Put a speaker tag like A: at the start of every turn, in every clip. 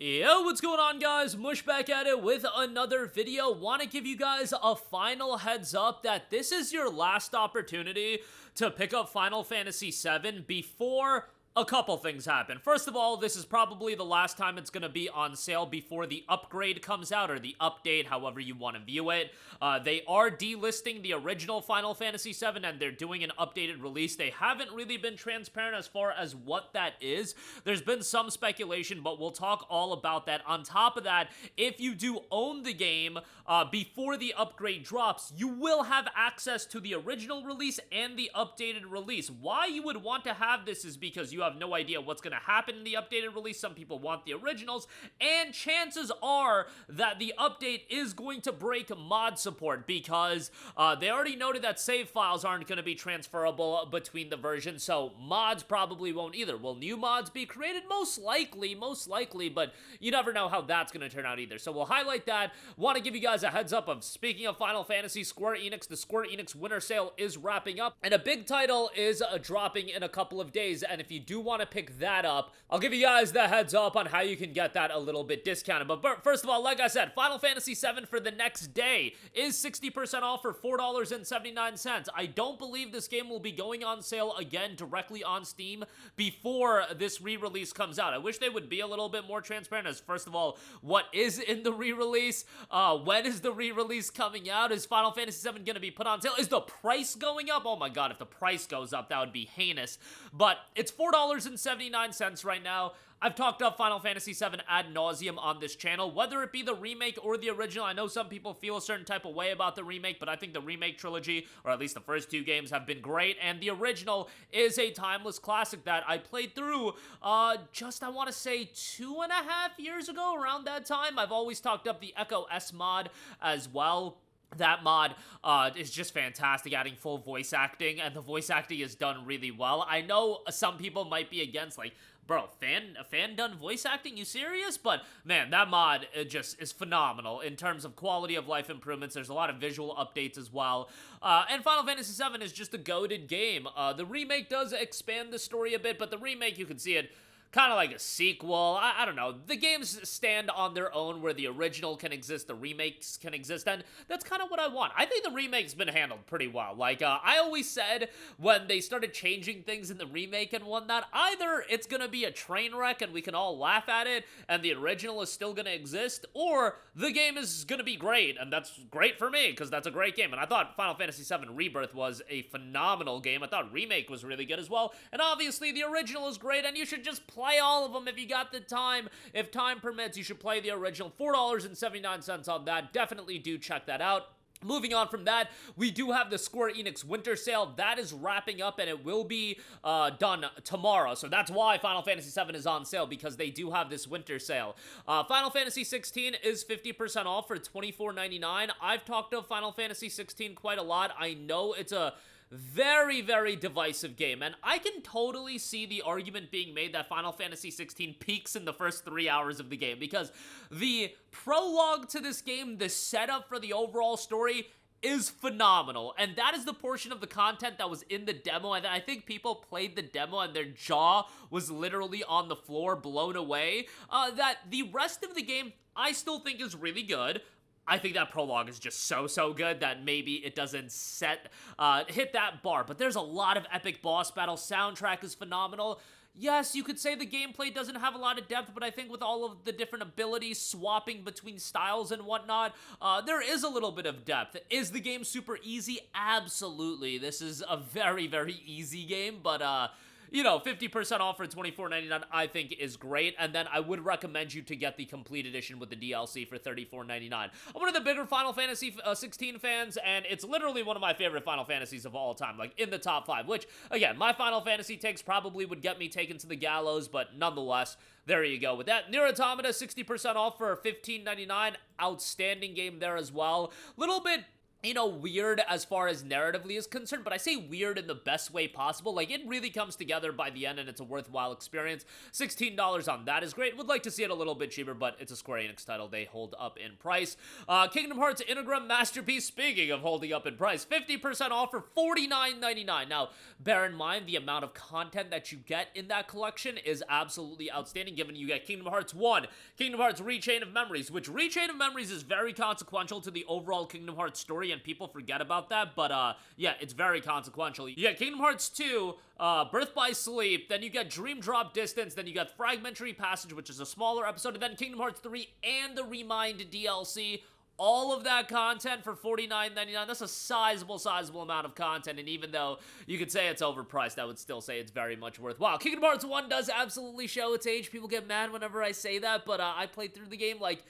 A: Yo, what's going on, guys? Mush back at it with another video. Want to give you guys a final heads up that this is your last opportunity to pick up Final Fantasy VII before a couple things happen. First of all, this is probably the last time it's going to be on sale before the upgrade comes out, or the update, however you want to view it. They are delisting the original Final Fantasy VII, and they're doing an updated release. They haven't really been transparent as far as what that is. There's been some speculation, but we'll talk all about that. On top of that, if you do own the game before the upgrade drops, you will have access to the original release and the updated release. Why you would want to have this is because you have no idea what's going to happen in the updated release. Some people want the originals, and chances are that the update is going to break mod support because they already noted that save files aren't going to be transferable between the versions, so mods probably won't either. Will new mods be created? Most likely, but you never know how that's going to turn out either. So we'll highlight that. Want to give you guys a heads up of, speaking of Final Fantasy, Square Enix, the Square Enix winter sale is wrapping up, and a big title is dropping in a couple of days, and if you do want to pick that up, I'll give you guys the heads up on how you can get that a little bit discounted. But first of all, like I said, Final Fantasy VII for the next day is 60% off for $4.79. I don't believe this game will be going on sale again directly on Steam before this re-release comes out. I wish they would be a little bit more transparent as, first of all, what is in the re-release? When is the re-release coming out? Is Final Fantasy VII going to be put on sale? Is the price going up? Oh my god, if the price goes up, that would be heinous. But it's $4.79 right now. I've talked up Final Fantasy VII ad nauseum on this channel, whether it be the remake or the original. I know some people feel a certain type of way about the remake, but I think the remake trilogy, or at least the first two games, have been great, and the original is a timeless classic that I played through just, I want to say, 2.5 years ago, around that time. I've always talked up the Echo S mod as well. That mod is just fantastic, adding full voice acting, and the voice acting is done really well. I know some people might be against, like, bro, fan done voice acting? You serious? But man, that mod just is phenomenal in terms of quality of life improvements. There's a lot of visual updates as well. And Final Fantasy VII is just a goated game. The remake does expand the story a bit, but the remake, you can see it kind of like a sequel. I don't know. The games stand on their own where the original can exist, the remakes can exist, and that's kind of what I want. I think the remake's been handled pretty well. Like, I always said when they started changing things in the remake and whatnot, either it's gonna be a train wreck and we can all laugh at it and the original is still gonna exist, or the game is gonna be great, and that's great for me because that's a great game. And I thought Final Fantasy VII Rebirth was a phenomenal game. I thought Remake was really good as well, and obviously the original is great, and you should just play all of them if you got the time. If time permits, you should play the original. $4.79 on that. Definitely do check that out. Moving on from that, we do have the Square Enix winter sale. That is wrapping up, and it will be done tomorrow. So that's why Final Fantasy VII is on sale, because they do have this winter sale. Final Fantasy 16 is 50% off for $24.99. I've talked of Final Fantasy 16 quite a lot. I know it's a very, very divisive game, and I can totally see the argument being made that Final Fantasy 16 peaks in the first 3 hours of the game, because the prologue to this game, the setup for the overall story, is phenomenal, and that is the portion of the content that was in the demo, and I think people played the demo and their jaw was literally on the floor, blown away. That the rest of the game, I still think is really good. I think that prologue is just so good that maybe it doesn't hit that bar. But there's a lot of epic boss battles. Soundtrack is phenomenal. Yes, you could say the gameplay doesn't have a lot of depth, but I think with all of the different abilities swapping between styles and whatnot, there is a little bit of depth. Is the game super easy? Absolutely. This is a very, very easy game, but you know, 50% off for $24.99 I think is great, and then I would recommend you to get the complete edition with the DLC for $34.99. I'm one of the bigger Final Fantasy 16 fans, and it's literally one of my favorite Final Fantasies of all time, like in the top 5, which, again, my Final Fantasy takes probably would get me taken to the gallows, but nonetheless, there you go with that. Nier Automata, 60% off for $15.99. Outstanding game there as well. Little bit weird as far as narratively is concerned, but I say weird in the best way possible. Like, it really comes together by the end, and it's a worthwhile experience. $16 on that is great. Would like to see it a little bit cheaper, but it's a Square Enix title. They hold up in price. Kingdom Hearts Integra Masterpiece, speaking of holding up in price, 50% off for $49.99. Now, bear in mind, the amount of content that you get in that collection is absolutely outstanding, given you get Kingdom Hearts 1, Kingdom Hearts Rechain of Memories, which Rechain of Memories is very consequential to the overall Kingdom Hearts story, and people forget about that, but yeah, it's very consequential. You get Kingdom Hearts 2, Birth by Sleep, then you get Dream Drop Distance, then you got Fragmentary Passage, which is a smaller episode, and then Kingdom Hearts 3 and the Remind DLC. All of that content for $49.99. That's a sizable amount of content, and even though you could say it's overpriced, I would still say it's very much worthwhile. Kingdom Hearts 1 does absolutely show its age. People get mad whenever I say that, but I played through the game, like,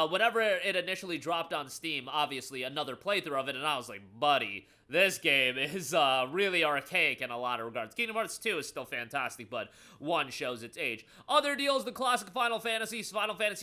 A: whenever it initially dropped on Steam, obviously another playthrough of it, and I was like, buddy, this game is really archaic in a lot of regards. Kingdom Hearts 2 is still fantastic, but 1 shows its age. Other deals, the classic Final Fantasy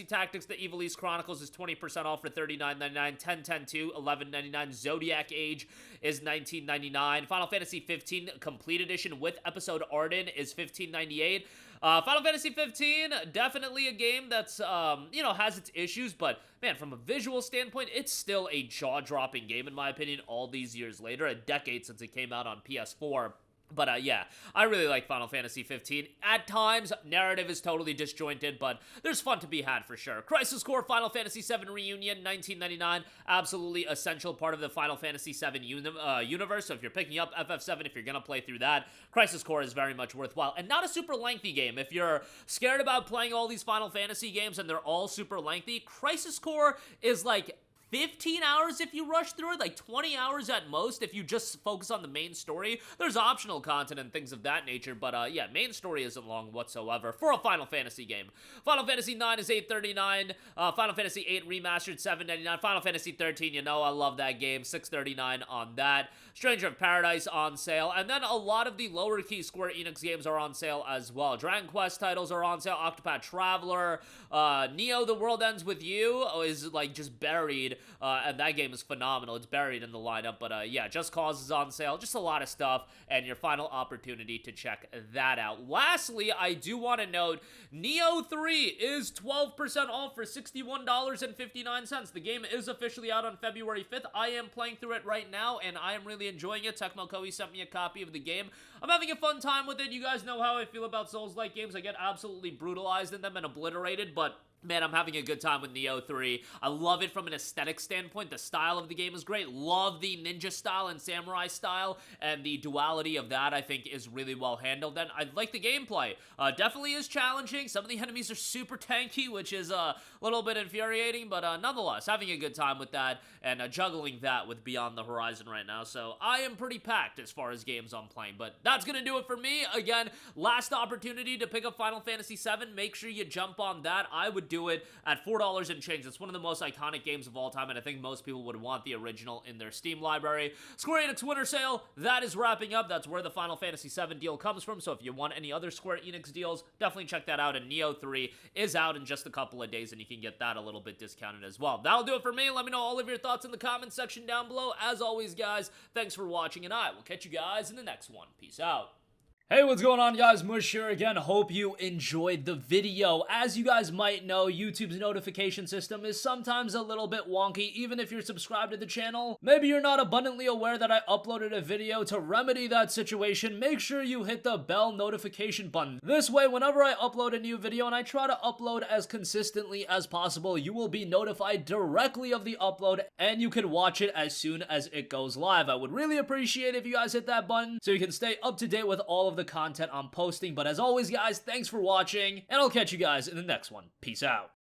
A: Tactics, the Evil East Chronicles is 20% off for $39.99, 10-10-2, $11.99, Zodiac Age is $19.99, Final Fantasy 15 Complete Edition with Episode Arden is $15.98. Final Fantasy 15, definitely a game that's, has its issues, but, man, from a visual standpoint, it's still a jaw-dropping game, in my opinion, all these years later, a decade since it came out on PS4. But, yeah, I really like Final Fantasy 15. At times, narrative is totally disjointed, but there's fun to be had for sure. Crisis Core Final Fantasy 7 Reunion, $19.99. Absolutely essential part of the Final Fantasy 7 universe. So if you're picking up FF7, if you're going to play through that, Crisis Core is very much worthwhile. And not a super lengthy game. If you're scared about playing all these Final Fantasy games and they're all super lengthy, Crisis Core is like 15 hours if you rush through it, like 20 hours at most if you just focus on the main story. There's optional content and things of that nature, but yeah, main story isn't long whatsoever for a Final Fantasy game. Final Fantasy 9 is $8.39, Final Fantasy 8 Remastered $7.99, Final Fantasy 13, I love that game, $6.39 on that. Stranger of Paradise on sale, and then a lot of the lower key Square Enix games are on sale as well. Dragon Quest titles are on sale, Octopath Traveler, Nioh The World Ends With You is like just buried, and that game is phenomenal. It's buried in the lineup, but yeah, Just Cause is on sale, just a lot of stuff, and your final opportunity to check that out. Lastly, I do want to note, Nioh 3 is 12% off for $61.59. The game is officially out on February 5th. I am playing through it right now, and I am really enjoying it. Tecmo Koei sent me a copy of the game. I'm having a fun time with it. You guys know how I feel about Souls-like games. I get absolutely brutalized in them and obliterated, but man, I'm having a good time with Nioh 3. I love it from an aesthetic standpoint. The style of the game is great. Love the ninja style and samurai style, and the duality of that, I think, is really well handled. And I like the gameplay. Definitely is challenging. Some of the enemies are super tanky, which is a little bit infuriating, but nonetheless, having a good time with that, and juggling that with Beyond the Horizon right now. So I am pretty packed as far as games I'm playing, but that's gonna do it for me. Again, last opportunity to pick up Final Fantasy VII. Make sure you jump on that. I would do it at $4 and change. It's one of the most iconic games of all time, and I think most people would want the original in their Steam library. Square Enix Winter Sale, that is wrapping up. That's where the Final Fantasy VII deal comes from, so if you want any other Square Enix deals, definitely check that out, and Nioh 3 is out in just a couple of days, and you can get that a little bit discounted as well. That'll do it for me. Let me know all of your thoughts in the comments section down below. As always, guys, thanks for watching, and I will catch you guys in the next one. Peace out. Hey, what's going on, guys? Mush here again. Hope you enjoyed the video. As you guys might know, YouTube's notification system is sometimes a little bit wonky, even if you're subscribed to the channel. Maybe you're not abundantly aware that I uploaded a video. To remedy that situation, make sure you hit the bell notification button. This way, whenever I upload a new video, and I try to upload as consistently as possible, you will be notified directly of the upload, and you can watch it as soon as it goes live. I would really appreciate it if you guys hit that button so you can stay up to date with all of the content I'm posting. But as always, guys, thanks for watching, and I'll catch you guys in the next one. Peace out.